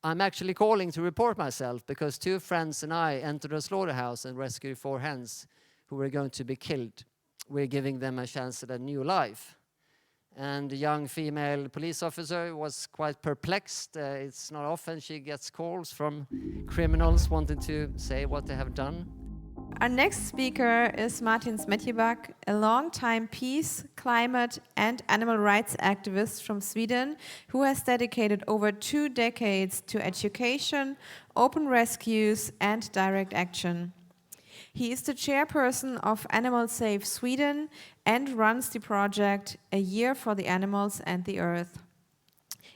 I'm actually calling to report myself because 2 friends and I entered a slaughterhouse and rescued 4 hens who were going to be killed. We're giving them a chance at a new life. And the young female police officer was quite perplexed. It's not often she gets calls from criminals wanting to say what they have done. Our next speaker is Martin Smedjeback, a long-time peace, climate, and animal rights activist from Sweden who has dedicated over 2 decades to education, open rescues, and direct action. He is the chairperson of Animal Safe Sweden and runs the project A Year for the Animals and the Earth.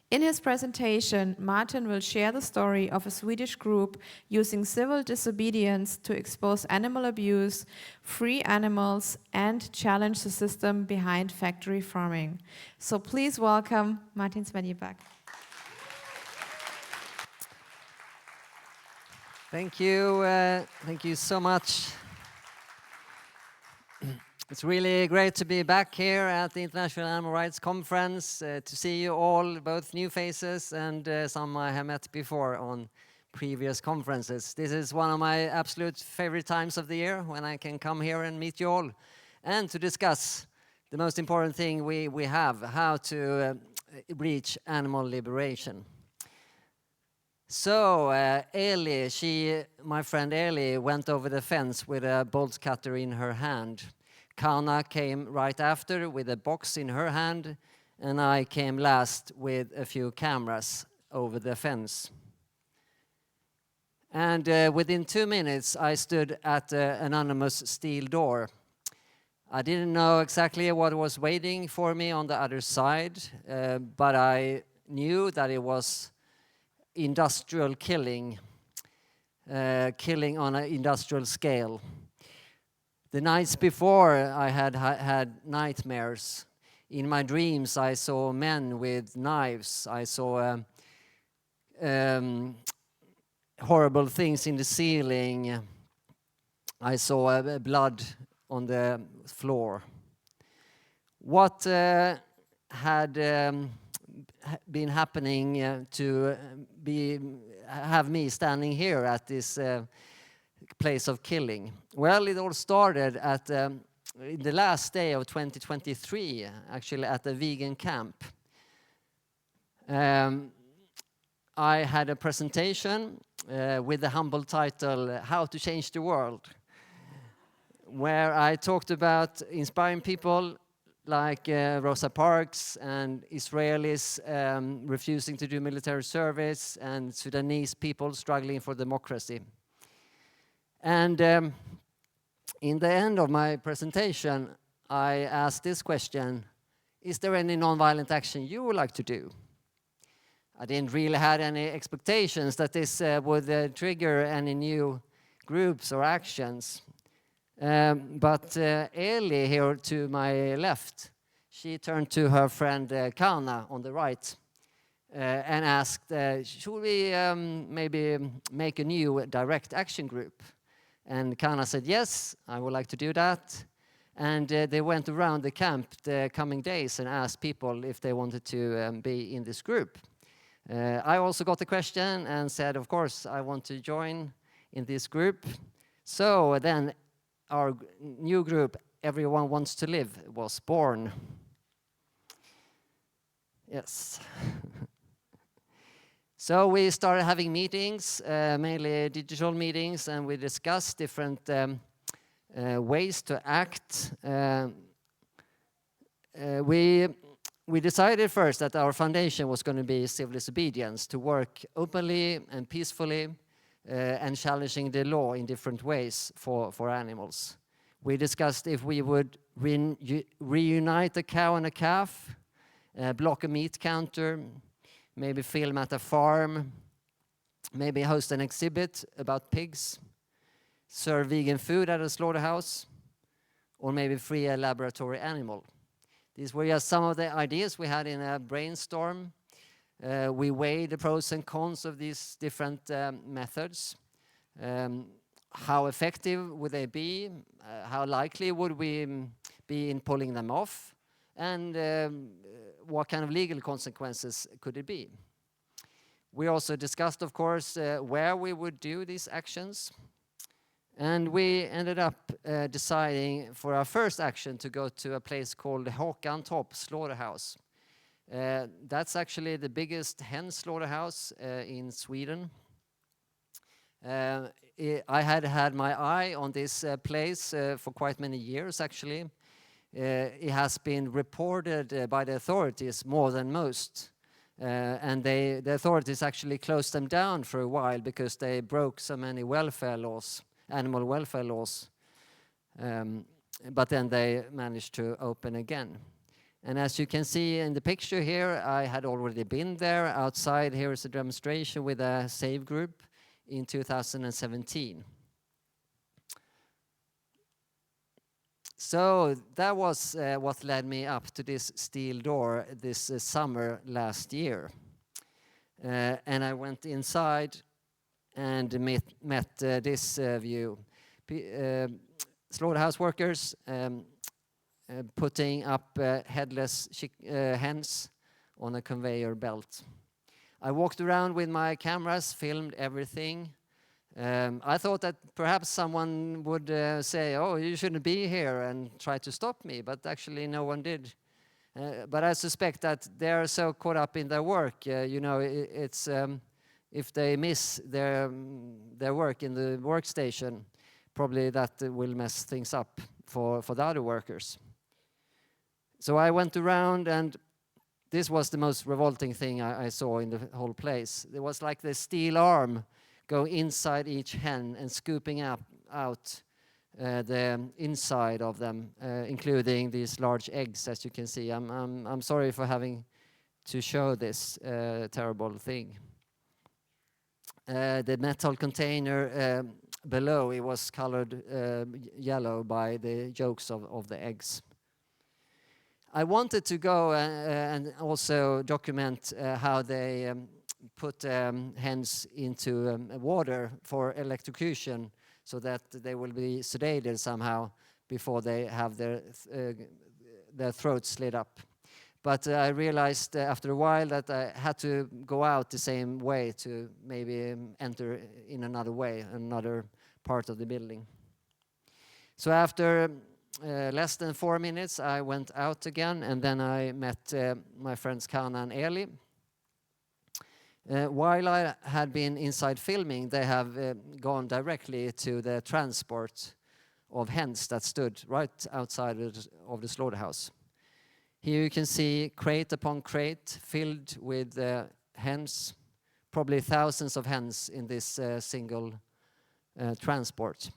In his presentation, Martin will share the story of a Swedish group using civil disobedience to expose animal abuse, free animals, and challenge the system behind factory farming. So please welcome Martin Smedjeback. Thank you so much. It's really great to be back here at the International Animal Rights Conference, to see you all, both new faces and some I have met before on previous conferences. This is one of my absolute favorite times of the year when I can come here and meet you all and to discuss the most important thing we have, how to reach animal liberation. So my friend Eli, went over the fence with a bolt cutter in her hand. Kana came right after with a box in her hand, and I came last with a few cameras over the fence. And within 2 minutes, I stood at an anonymous steel door. I didn't know exactly what was waiting for me on the other side, but I knew that it was industrial killing on an industrial scale. The nights before, I had nightmares. In my dreams, I saw men with knives. I saw horrible things in the ceiling. I saw blood on the floor. What had been happening to have me standing here at this place of killing? Well, it all started at in the last day of 2023, actually at a vegan camp. I had a presentation with the humble title, How to Change the World, where I talked about inspiring people like Rosa Parks and Israelis refusing to do military service and Sudanese people struggling for democracy. And in the end of my presentation, I asked this question: is there any nonviolent action you would like to do? I didn't really have any expectations that this would trigger any new groups or actions. But Eli here to my left, she turned to her friend Kana on the right and asked, should we maybe make a new direct action group? And Kana said, yes, I would like to do that. And they went around the camp the coming days and asked people if they wanted to be in this group. I also got the question and said, of course, I want to join in this group. So then our new group, Everyone Wants to Live, was born. Yes. So we started having meetings, mainly digital meetings, and we discussed different ways to act. We decided first that our foundation was going to be civil disobedience, to work openly and peacefully and challenging the law in different ways for animals. We discussed if we would reunite a cow and a calf, block a meat counter, maybe film at a farm, maybe host an exhibit about pigs, serve vegan food at a slaughterhouse, or maybe free a laboratory animal. These were just some of the ideas we had in a brainstorm. We weighed the pros and cons of these different methods. How effective would they be? How likely would we be in pulling them off? And what kind of legal consequences could it be? We also discussed, of course, where we would do these actions. And we ended up deciding for our first action to go to a place called the Håkantorp slaughterhouse. That's actually the biggest hen slaughterhouse in Sweden. I had my eye on this place for quite many years, actually. It has been reported by the authorities more than most. And the authorities actually closed them down for a while because they broke so many welfare laws, animal welfare laws. But then they managed to open again. And as you can see in the picture here, I had already been there. Outside here is a demonstration with a SAVE group in 2017. So that was what led me up to this steel door this summer last year. And I went inside and met this view. Slaughterhouse workers putting up headless hens on a conveyor belt. I walked around with my cameras, filmed everything. I thought that perhaps someone would say, "Oh, you shouldn't be here," and try to stop me, but actually no one did. But I suspect that they are so caught up in their work, it's if they miss their work in the workstation, probably that will mess things up for the other workers. So I went around, and this was the most revolting thing I saw in the whole place. There was like the steel arm going inside each hen and scooping out the inside of them, including these large eggs, as you can see. I'm sorry for having to show this terrible thing. The metal container below, it was colored yellow by the yolks of the eggs. I wanted to go and also document how they put hens into water for electrocution so that they will be sedated somehow before they have their throats slit up. But I realized after a while that I had to go out the same way to maybe enter in another way, another part of the building. So after less than 4 minutes, I went out again, and then I met my friends Kana and Eli. While I had been inside filming, they have gone directly to the transport of hens that stood right outside of the slaughterhouse. Here you can see crate upon crate filled with hens, probably thousands of hens in this single transport.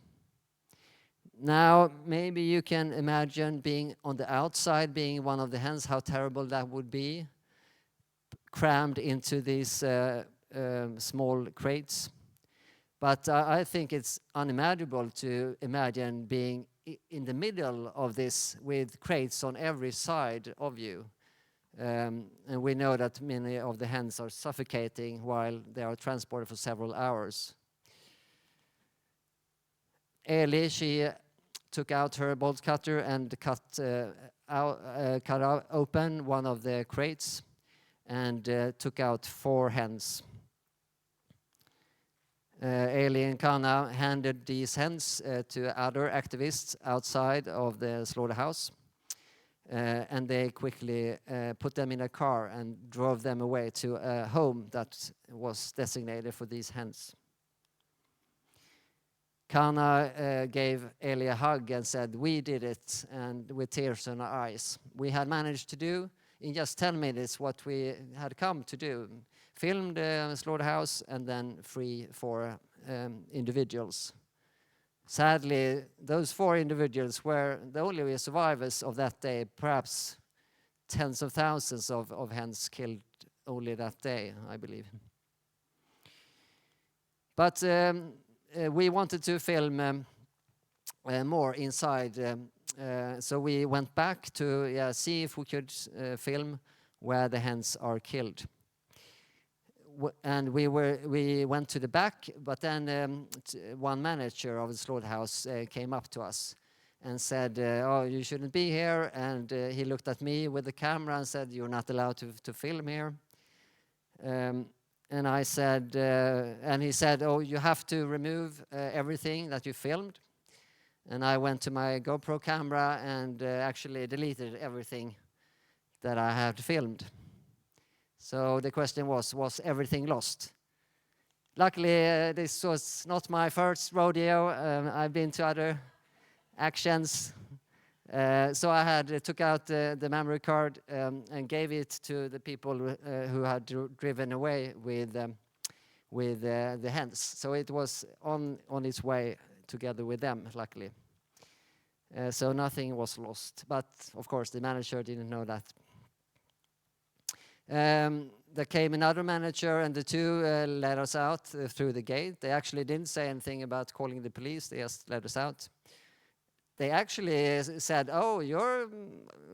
Now, maybe you can imagine being on the outside, being one of the hens, how terrible that would be, crammed into these small crates. But I think it's unimaginable to imagine being in the middle of this with crates on every side of you. And we know that many of the hens are suffocating while they are transported for several hours. Eli, she took out her bolt cutter and cut open one of the crates and took out 4 hens. Eli and Kana handed these hens to other activists outside of the slaughterhouse, and they quickly put them in a car and drove them away to a home that was designated for these hens. Kana gave Eli a hug and said, "We did it," and with tears in our eyes. We had managed to do in just 10 minutes what we had come to do. Film the slaughterhouse and then free 4 individuals. Sadly, those 4 individuals were the only survivors of that day, perhaps tens of thousands of hens killed only that day, I believe. But we wanted to film more inside, so we went back to see if we could film where the hens are killed. And we went to the back, but then one manager of the slaughterhouse came up to us and said, "Oh, you shouldn't be here." And he looked at me with the camera and said, "You're not allowed to film here." And I said, and he said, oh, you have to remove everything that you filmed. And I went to my GoPro camera and actually deleted everything that I had filmed. So the question was everything lost? Luckily, this was not my first rodeo. I've been to other actions. So I had took out the memory card and gave it to the people who had driven away with the hens. So it was on its way together with them, luckily. So nothing was lost. But of course, the manager didn't know that. There came another manager, and the two let us out through the gate. They actually didn't say anything about calling the police. They just let us out. They actually said, oh, you're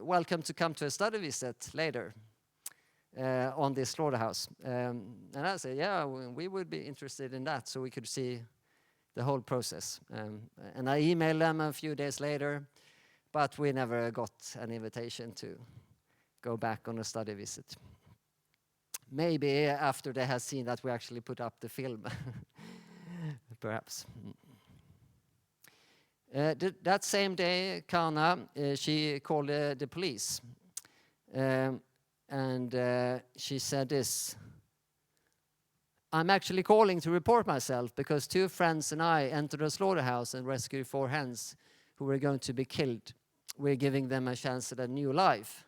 welcome to come to a study visit later on this slaughterhouse. And I said, yeah, we would be interested in that, so we could see the whole process. And I emailed them a few days later, but we never got an invitation to go back on a study visit. Maybe after they had seen that we actually put up the film, perhaps. That same day, Kana, she called the police. And she said this: I'm actually calling to report myself because 2 friends and I entered a slaughterhouse and rescued 4 hens who were going to be killed. We're giving them a chance at a new life.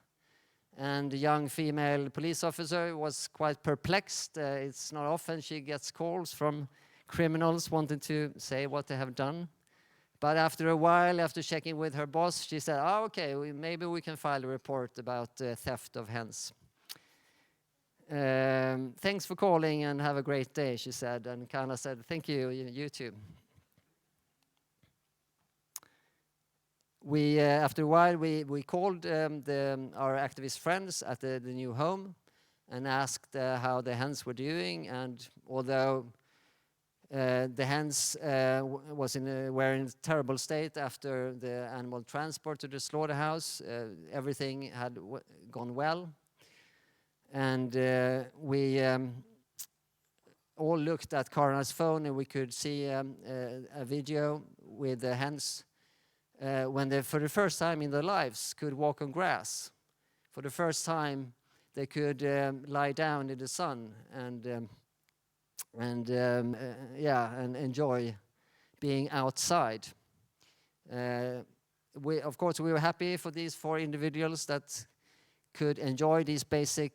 And the young female police officer was quite perplexed. It's not often she gets calls from criminals wanting to say what they have done. But after a while, after checking with her boss, she said, oh, okay, maybe we can file a report about theft of hens. Thanks for calling and have a great day, she said. And Kana said, thank you, you too. After a while, we called our activist friends at the new home and asked how the hens were doing. And although the hens were in a terrible state after the animal transport to the slaughterhouse, everything had gone well. And we all looked at Kara's phone, and we could see a video with the hens when they, for the first time in their lives, could walk on grass. For the first time, they could lie down in the sun and enjoy being outside. Of course, we were happy for these 4 individuals that could enjoy these basic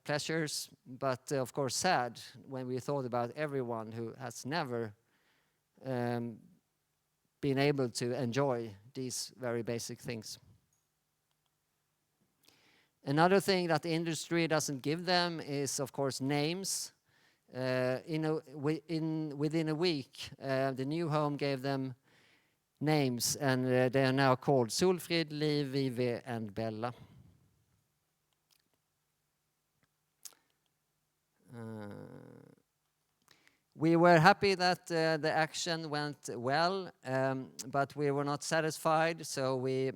pleasures, but of course sad when we thought about everyone who has never been able to enjoy these very basic things. Another thing that the industry doesn't give them is, of course, names. Within a week, the new home gave them names, and they are now called Solfrid, Liv, Vivi, and Bella. We were happy that the action went well, but we were not satisfied, so we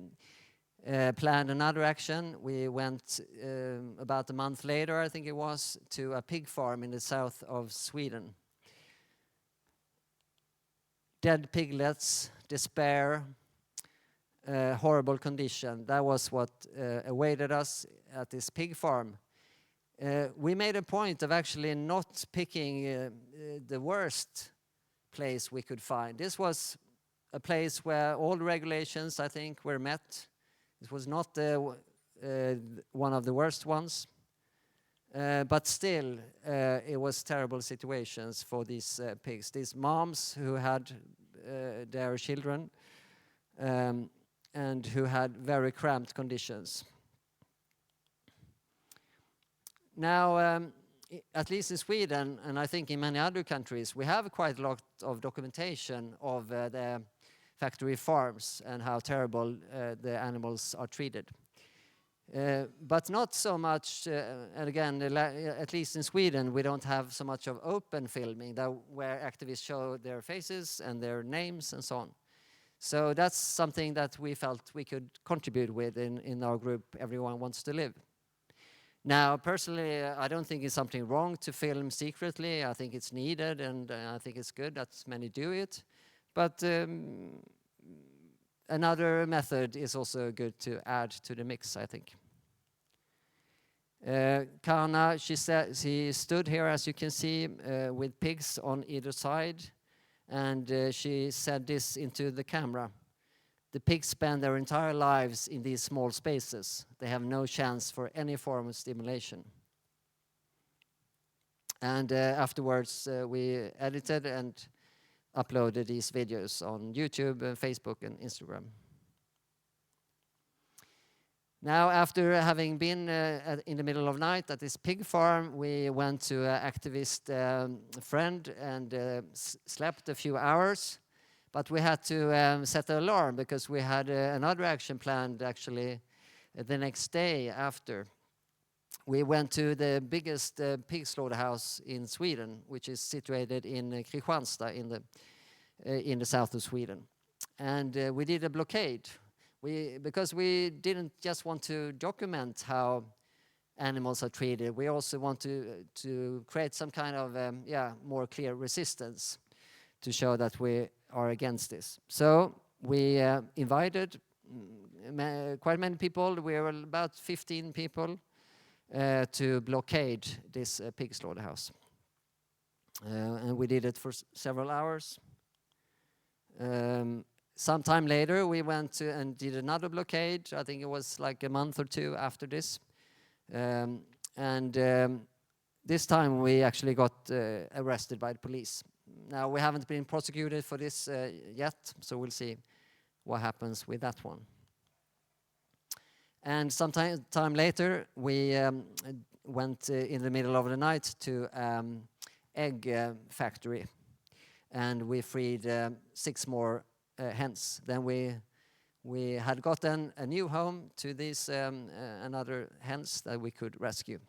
planned another action. We went about a month later, I think it was, to a pig farm in the south of Sweden. Dead piglets, despair, horrible condition. That was what awaited us at this pig farm. We made a point of actually not picking the worst place we could find. This was a place where all the regulations, I think, were met. It was not one of the worst ones. But still, it was terrible situations for these pigs. These moms who had their children and who had very cramped conditions. Now, at least in Sweden, and I think in many other countries, we have quite a lot of documentation of the factory farms and how terrible the animals are treated. But not so much, and again, at least in Sweden, we don't have so much of open filming where activists show their faces and their names and so on. So that's something that we felt we could contribute with in our group, Everyone Wants to Live. Now, personally, I don't think it's something wrong to film secretly. I think it's needed, and I think it's good that many do it. But another method is also good to add to the mix, I think. Kana, she stood here, as you can see, with pigs on either side, and she said this into the camera. The pigs spend their entire lives in these small spaces. They have no chance for any form of stimulation. And afterwards, we edited and uploaded these videos on YouTube, and Facebook, and Instagram. Now, after having been in the middle of the night at this pig farm, we went to an activist friend and slept a few hours. But we had to set an alarm because we had another action planned actually the next day after. We went to the biggest pig slaughterhouse in Sweden, which is situated in Kristianstad in the south of Sweden. And we did a blockade. Because we didn't just want to document how animals are treated, we also want to create some kind of more clear resistance to show that we are against this. So we invited quite many people. We were about 15 people to blockade this pig slaughterhouse. And we did it for several hours. Sometime later, we went and did another blockade. I think it was like a month or two after this. This time we actually got arrested by the police. Now, we haven't been prosecuted for this yet, so we'll see what happens with that one. And some time later, we went in the middle of the night to egg factory, and we freed 6 more hens. Then we had gotten a new home to these another hens that we could rescue.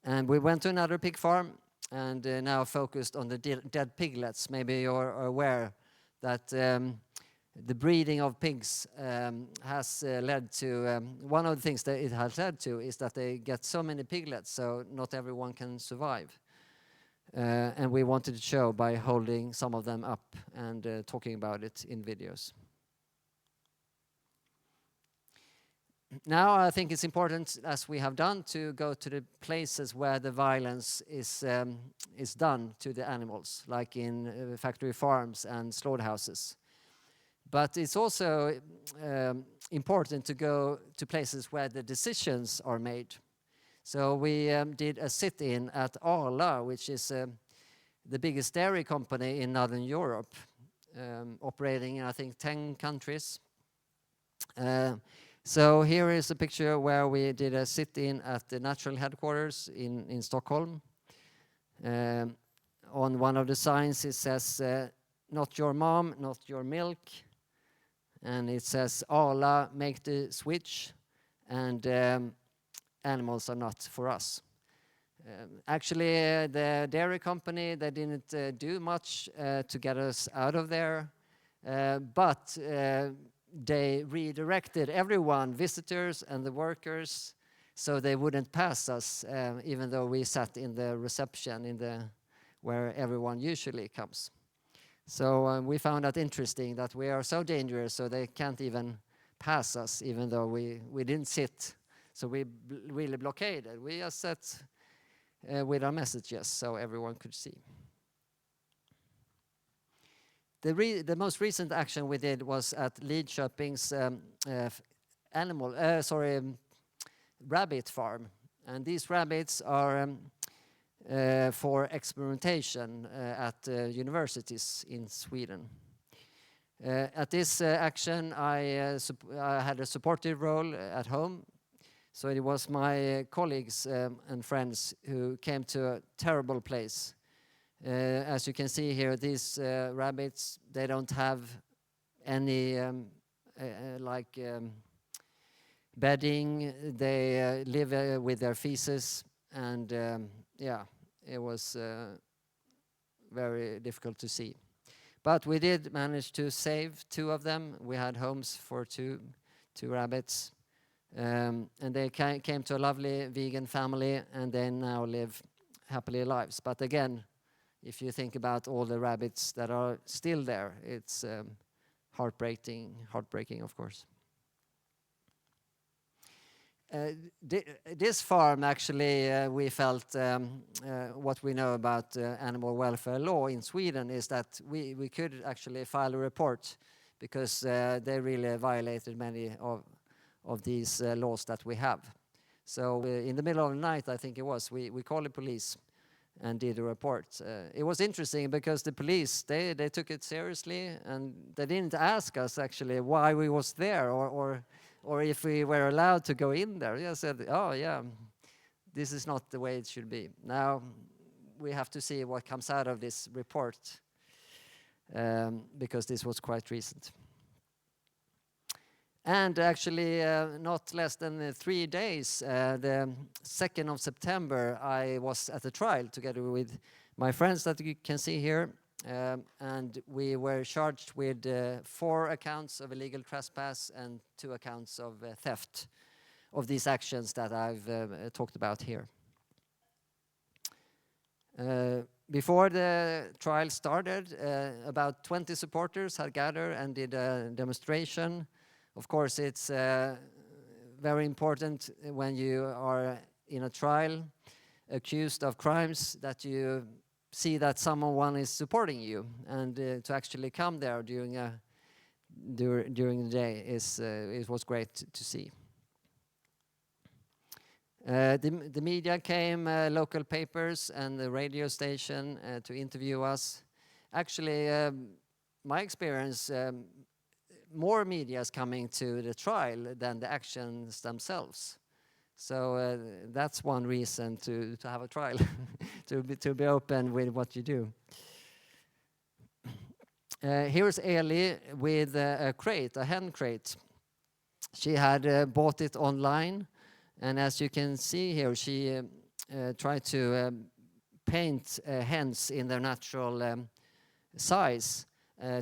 And we went to another pig farm and now focused on the dead piglets. Maybe you're aware that the breeding of pigs has led to, one of the things that it has led to is that they get so many piglets, so not everyone can survive. And we wanted to show by holding some of them up and talking about it in videos. Now I think it's important, as we have done, to go to the places where the violence is done to the animals, like in factory farms and slaughterhouses. But it's also important to go to places where the decisions are made. So we did a sit-in at Arla, which is the biggest dairy company in Northern Europe, operating in, I think, 10 countries. So here is a picture where we did a sit-in at the natural headquarters in Stockholm. On one of the signs it says, "Not your mom, not your milk." And it says, "Arla, make the switch," and animals are not for us. Actually, the dairy company, they didn't do much to get us out of there, but they redirected everyone, visitors and the workers, so they wouldn't pass us, even though we sat in the reception where everyone usually comes. So we found that interesting, that we are so dangerous, so they can't even pass us, even though we didn't sit. So we really blockaded. We just sat with our messages so everyone could see. The most recent action we did was at Lidköping's rabbit farm. And these rabbits are for experimentation at universities in Sweden. At this action, I had a supportive role at home. So it was my colleagues and friends who came to a terrible place. As you can see here, these rabbits, they don't have any bedding. They live with their feces, and it was very difficult to see. But we did manage to save 2 of them. We had homes for two rabbits. And they came to a lovely vegan family, and they now live happily lives. But again, if you think about all the rabbits that are still there, it's heartbreaking, of course. This farm, actually, we felt what we know about animal welfare law in Sweden is that we could actually file a report, because they really violated many of these laws that we have. So in the middle of the night, I think it was, we called the police and did a report. It was interesting because the police, they took it seriously, and they didn't ask us actually why we was there or if we were allowed to go in there. They said, oh yeah, this is not the way it should be. Now we have to see what comes out of this report, because this was quite recent. And actually, not less than 3 days, the 2nd of September, I was at a trial together with my friends that you can see here. And we were charged with 4 accounts of illegal trespass and 2 accounts of theft of these actions that I've talked about here. Before the trial started, about 20 supporters had gathered and did a demonstration. Of course, it's very important when you are in a trial accused of crimes that you see that someone is supporting you, and to actually come there during the day it was great to see. The media came, local papers and the radio station to interview us. Actually, my experience, more media is coming to the trial than the actions themselves. So that's one reason to have a trial, to be open with what you do. Here's Eli with a crate, a hen crate. She had bought it online, and as you can see here, she tried to paint hens in their natural size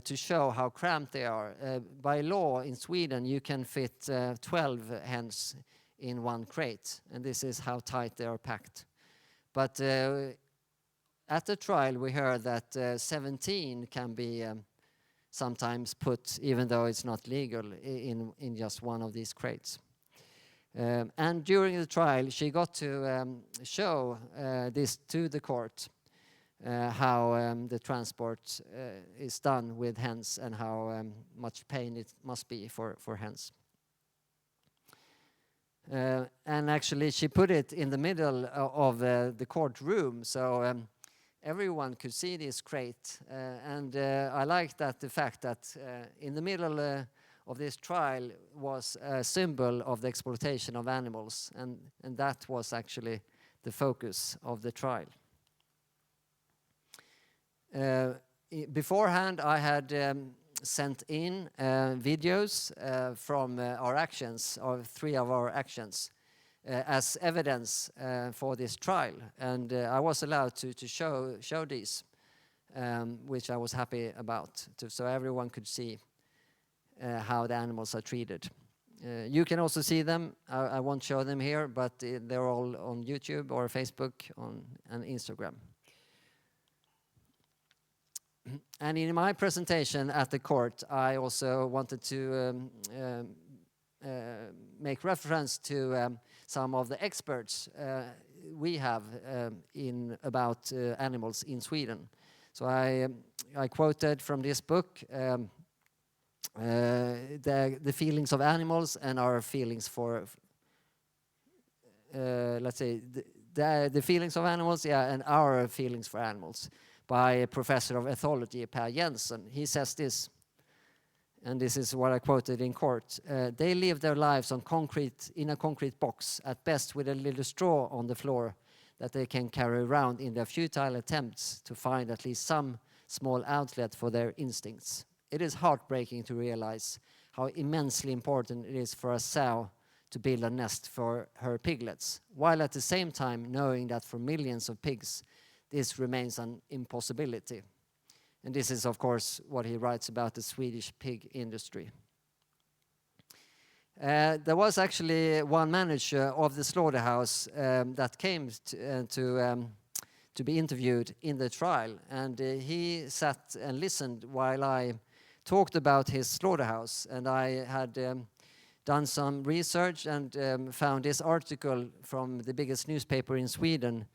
to show how cramped they are. By law in Sweden, you can fit 12 hens in one crate, and this is how tight they are packed. But at the trial, we heard that 17 can be sometimes put, even though it's not legal, in just one of these crates. And during the trial, she got to show this to the court, how the transport is done with hens and how much pain it must be for hens. And actually, she put it in the middle of the courtroom, so everyone could see this crate. And I like that the fact that in the middle of this trial was a symbol of the exploitation of animals, and that was actually the focus of the trial. Beforehand, I had sent in videos from our actions, or 3 of our actions, as evidence for this trial, and I was allowed to show these, which I was happy about, so everyone could see how the animals are treated. You can also see them. I won't show them here, but they're all on YouTube or Facebook and Instagram. And in my presentation at the court, I also wanted to make reference to some of the experts we have about animals in Sweden. So I quoted from this book the feelings of animals and our feelings for, let's say, the feelings of animals, and our feelings for animals, by a professor of ethology, Per Jensen. He says this, and this is what I quoted in court. They live their lives in a concrete box, at best with a little straw on the floor that they can carry around in their futile attempts to find at least some small outlet for their instincts. It is heartbreaking to realize how immensely important it is for a sow to build a nest for her piglets, while at the same time knowing that for millions of pigs, this remains an impossibility. And this is, of course, what he writes about the Swedish pig industry. There was actually one manager of the slaughterhouse that came to be interviewed in the trial, and he sat and listened while I talked about his slaughterhouse. And I had done some research and found this article from the biggest newspaper in Sweden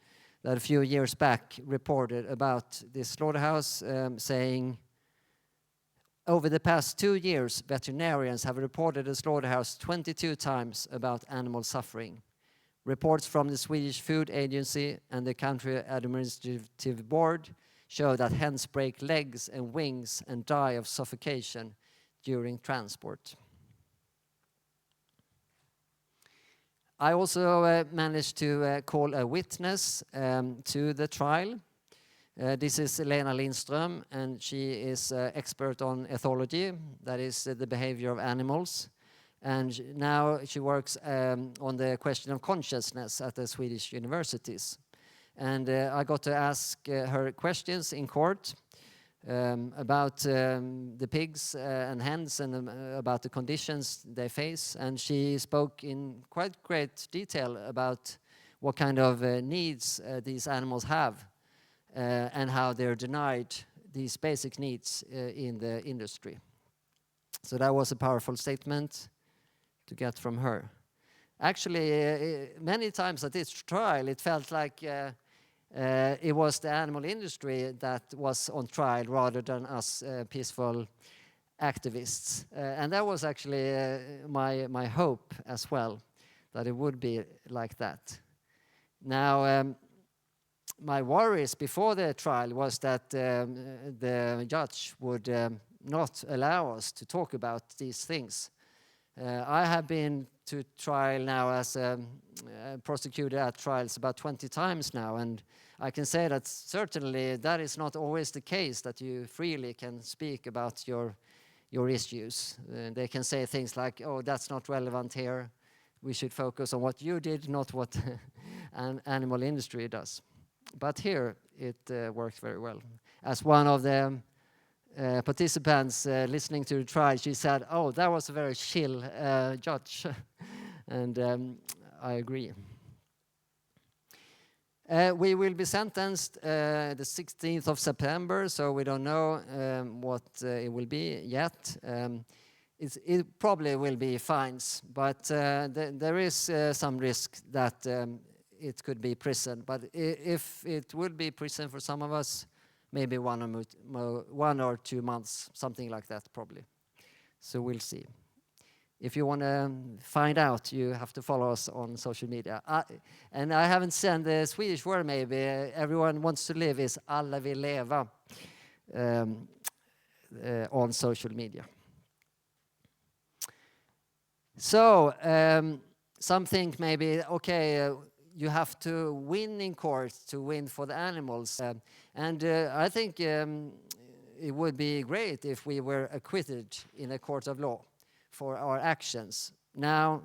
that a few years back reported about this slaughterhouse, saying, over the past 2 years, veterinarians have reported the slaughterhouse 22 times about animal suffering. Reports from the Swedish Food Agency and the country administrative board show that hens break legs and wings and die of suffocation during transport. I also managed to call a witness to the trial. This is Lena Lindström, and she is expert on ethology, that is the behavior of animals. And now she works on the question of consciousness at the Swedish universities. And I got to ask her questions in court about the pigs and hens and about the conditions they face. And she spoke in quite great detail about what kind of needs these animals have and how they're denied these basic needs in the industry. So that was a powerful statement to get from her. Actually, many times at this trial, it felt like it was the animal industry that was on trial rather than us peaceful activists. And that was actually my hope as well, that it would be like that. Now, my worries before the trial was that the judge would not allow us to talk about these things. I have been to trial now as a prosecutor at trials about 20 times now, and I can say that certainly that is not always the case, that you freely can speak about your issues. They can say things like, oh, that's not relevant here. We should focus on what you did, not what an animal industry does. But here it worked very well. As one of the participants listening to the trial, she said, oh, that was a very chill judge. And I agree. We will be sentenced the 16th of September, so we don't know what it will be yet. It probably will be fines, but there is some risk that it could be prison. But if it would be prison for some of us, maybe 1 or 2 months, something like that probably. So we'll see. If you want to find out, you have to follow us on social media. And I haven't said the Swedish word maybe. Everyone wants to live is alla vill leva on social media. So some think maybe, okay, you have to win in court to win for the animals. And I think it would be great if we were acquitted in a court of law for our actions. Now,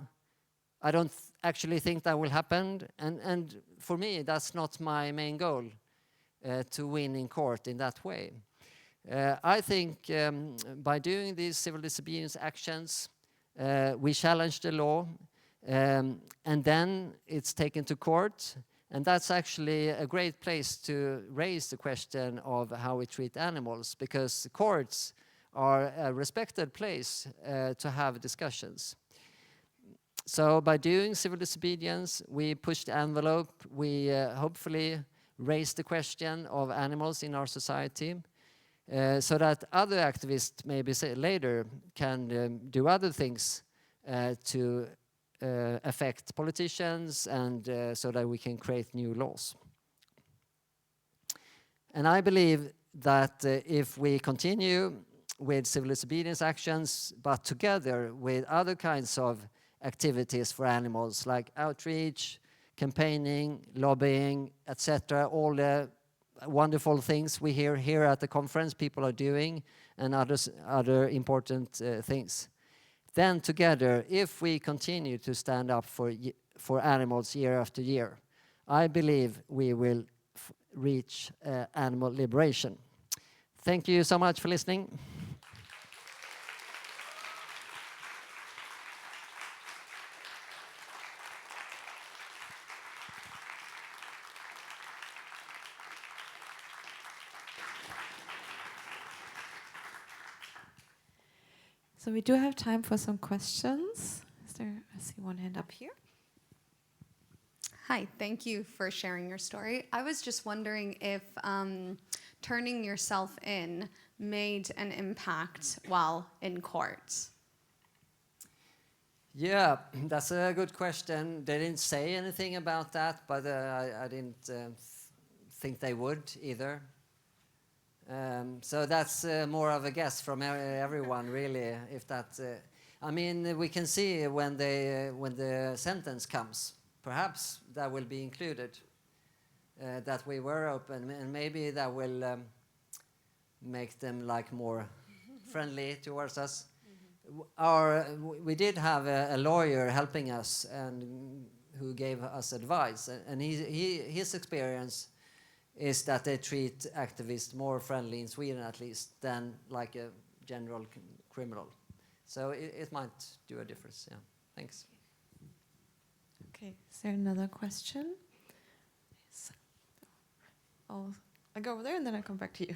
I don't actually think that will happen. And for me, that's not my main goal, to win in court in that way. I think by doing these civil disobedience actions, we challenge the law, and then it's taken to court. And that's actually a great place to raise the question of how we treat animals, because courts are a respected place to have discussions. So by doing civil disobedience, we push the envelope. We hopefully raise the question of animals in our society, so that other activists maybe later can do other things to affect politicians, and so that we can create new laws. And I believe that if we continue with civil disobedience actions, but together with other kinds of activities for animals like outreach, campaigning, lobbying, etc., all the wonderful things we hear here at the conference people are doing, and other important things. Then together, if we continue to stand up for animals year after year, I believe we will reach animal liberation. Thank you so much for listening. So we do have time for some questions. I see one hand up here. Hi, thank you for sharing your story. I was just wondering if turning yourself in made an impact while in court. Yeah, that's a good question. They didn't say anything about that, but I didn't think they would either. So that's more of a guess from everyone, really. If that, I mean, we can see when the sentence comes, perhaps that will be included. That we were open, and maybe that will make them like more friendly towards us. We did have a lawyer helping us and who gave us advice, and his experience is that they treat activists more friendly in Sweden, at least, than like a general criminal. So it might do a difference. Yeah. Thanks. Okay. Is there another question? Yes. I'll go over there and then I'll come back to you.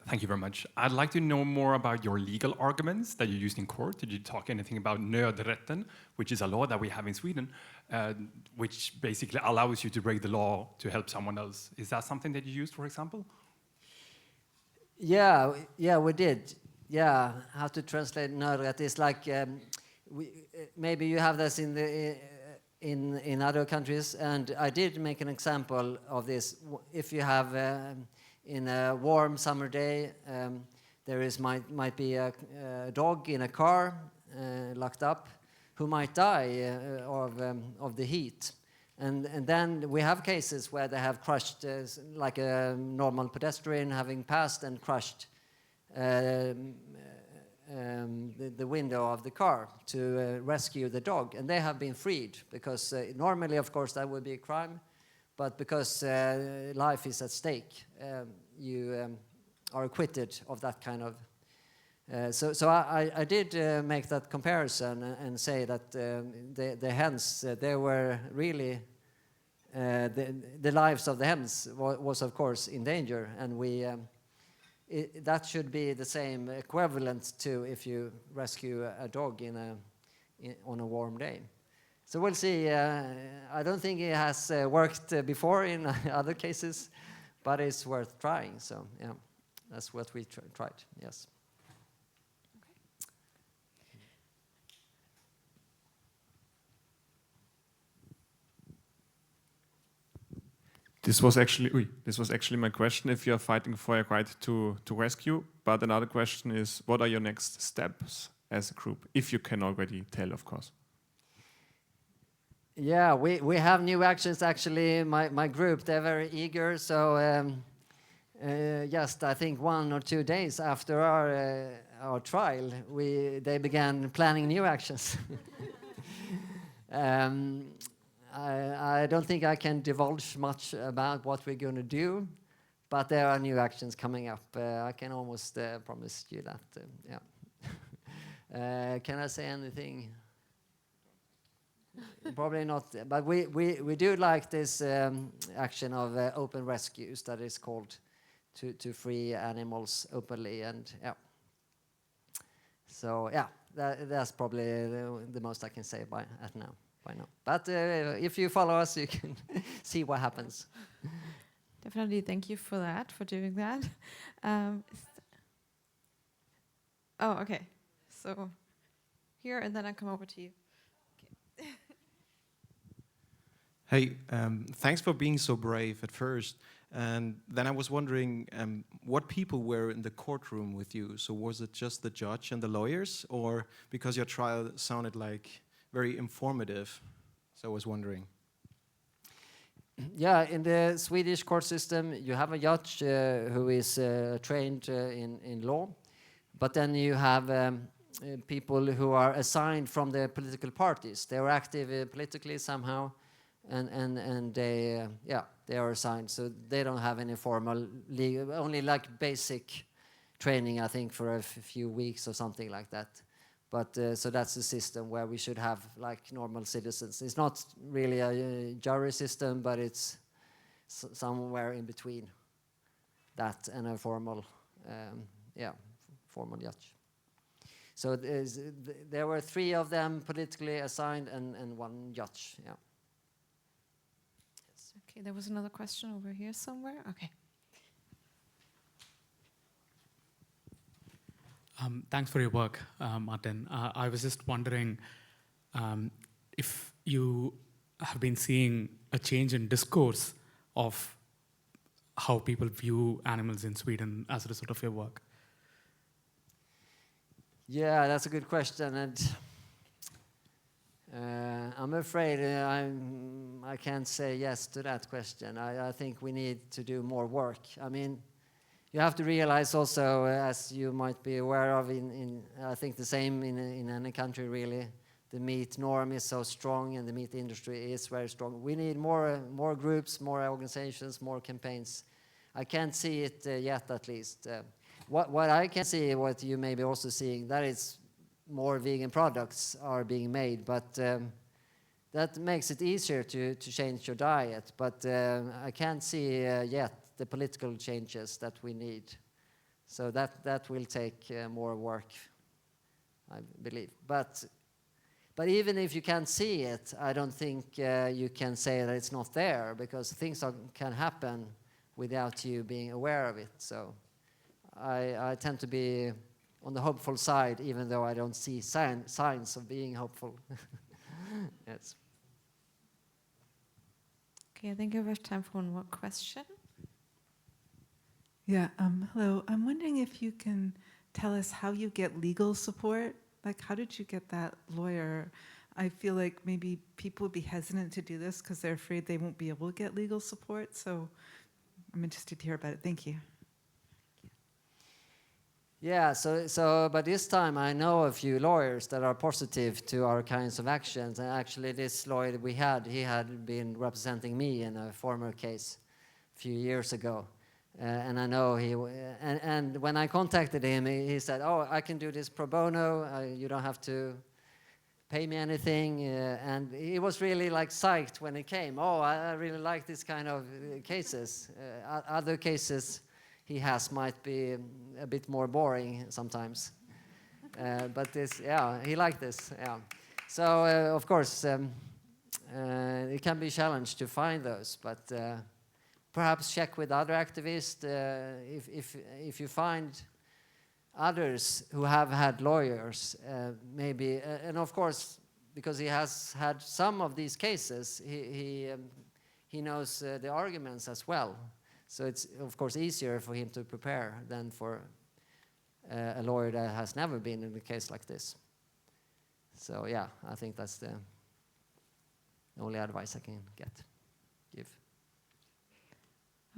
Thank you very much. I'd like to know more about your legal arguments that you used in court. Did you talk anything about nödrätten, which is a law that we have in Sweden, which basically allows you to break the law to help someone else? Is that something that you used, for example? Yeah, we did. Yeah, how to translate nödrätt is like maybe you have this in other countries, and I did make an example of this. If you have in a warm summer day, there might be a dog in a car locked up who might die of the heat. And then we have cases where they have crushed, like a normal pedestrian having passed and crushed the window of the car to rescue the dog. And they have been freed because normally, of course, that would be a crime. But because life is at stake, you are acquitted of that kind of. So I did make that comparison and say that the hens, they were really the lives of the hens was of course in danger, and that should be the same equivalent to if you rescue a dog on a warm day. So we'll see. I don't think it has worked before in other cases, but it's worth trying. So yeah, that's what we tried. Yes. This was actually my question. If you are fighting for a right to rescue, but another question is, what are your next steps as a group, if you can already tell, of course. Yeah, we have new actions actually. My group, they're very eager. So just I think 1 or 2 days after our trial, they began planning new actions. I don't think I can divulge much about what we're going to do, but there are new actions coming up. I can almost promise you that. Yeah. Can I say anything? Probably not, but we do like this action of open rescues that is called to free animals openly, and yeah. So yeah, that's probably the most I can say by now. But if you follow us, you can see what happens. Definitely, thank you for that, for doing that. Oh, okay. So here, and then I come over to you. Okay. Hey, thanks for being so brave at first. And then I was wondering what people were in the courtroom with you. So was it just the judge and the lawyers, or because your trial sounded like very informative? So I was wondering. Yeah, in the Swedish court system, you have a judge who is trained in law, but then you have people who are assigned from the political parties. They are active politically somehow, and they are assigned. So they don't have any formal legal, only like basic training, I think, for a few weeks or something like that. But so that's the system where we should have like normal citizens. It's not really a jury system, but it's somewhere in between that and a formal, formal judge. So there were 3 of them politically assigned and 1 judge. Yeah. Yes. Okay, there was another question over here somewhere. Okay. Thanks for your work, Martin. I was just wondering if you have been seeing a change in discourse of how people view animals in Sweden as a result of your work. Yeah, that's a good question, and I'm afraid I can't say yes to that question. I think we need to do more work. I mean, you have to realize also, as you might be aware of, I think the same in any country really, the meat norm is so strong and the meat industry is very strong. We need more groups, more organizations, more campaigns. I can't see it yet, at least. What I can see, what you may be also seeing, that is more vegan products are being made, but that makes it easier to change your diet. But I can't see yet the political changes that we need. So that will take more work, I believe. But even if you can't see it, I don't think you can say that it's not there, because things can happen without you being aware of it. So I tend to be on the hopeful side, even though I don't see signs of being hopeful. Yes. Okay, I think I have time for one more question. Yeah, hello. I'm wondering if you can tell us how you get legal support. Like, how did you get that lawyer? I feel like maybe people would be hesitant to do this because they're afraid they won't be able to get legal support. So I'm interested to hear about it. Thank you. Yeah, so but this time I know a few lawyers that are positive to our kinds of actions. And actually this lawyer that we had, he had been representing me in a former case a few years ago. And I know and when I contacted him, he said, "Oh, I can do this pro bono. You don't have to pay me anything." And he was really like psyched when he came. "Oh, I really like this kind of cases. Other cases he has might be a bit more boring sometimes." But this, yeah, he liked this. Yeah. So of course it can be a challenge to find those, but. Perhaps check with other activists if you find others who have had lawyers, maybe, and of course, because he has had some of these cases, he knows the arguments as well. So it's of course easier for him to prepare than for a lawyer that has never been in a case like this. So yeah, I think that's the only advice I can give.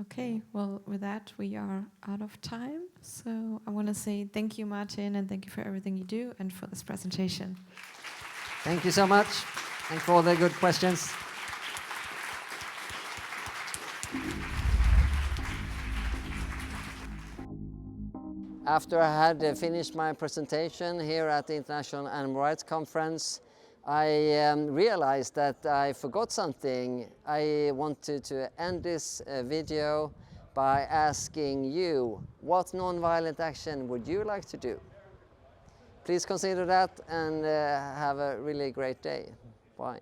Okay, well, with that, we are out of time. So I want to say thank you, Martin, and thank you for everything you do and for this presentation. Thank you so much. Thanks for all the good questions. After I had finished my presentation here at the International Animal Rights Conference, I realized that I forgot something. I wanted to end this video by asking you, what non-violent action would you like to do? Please consider that and have a really great day. Bye.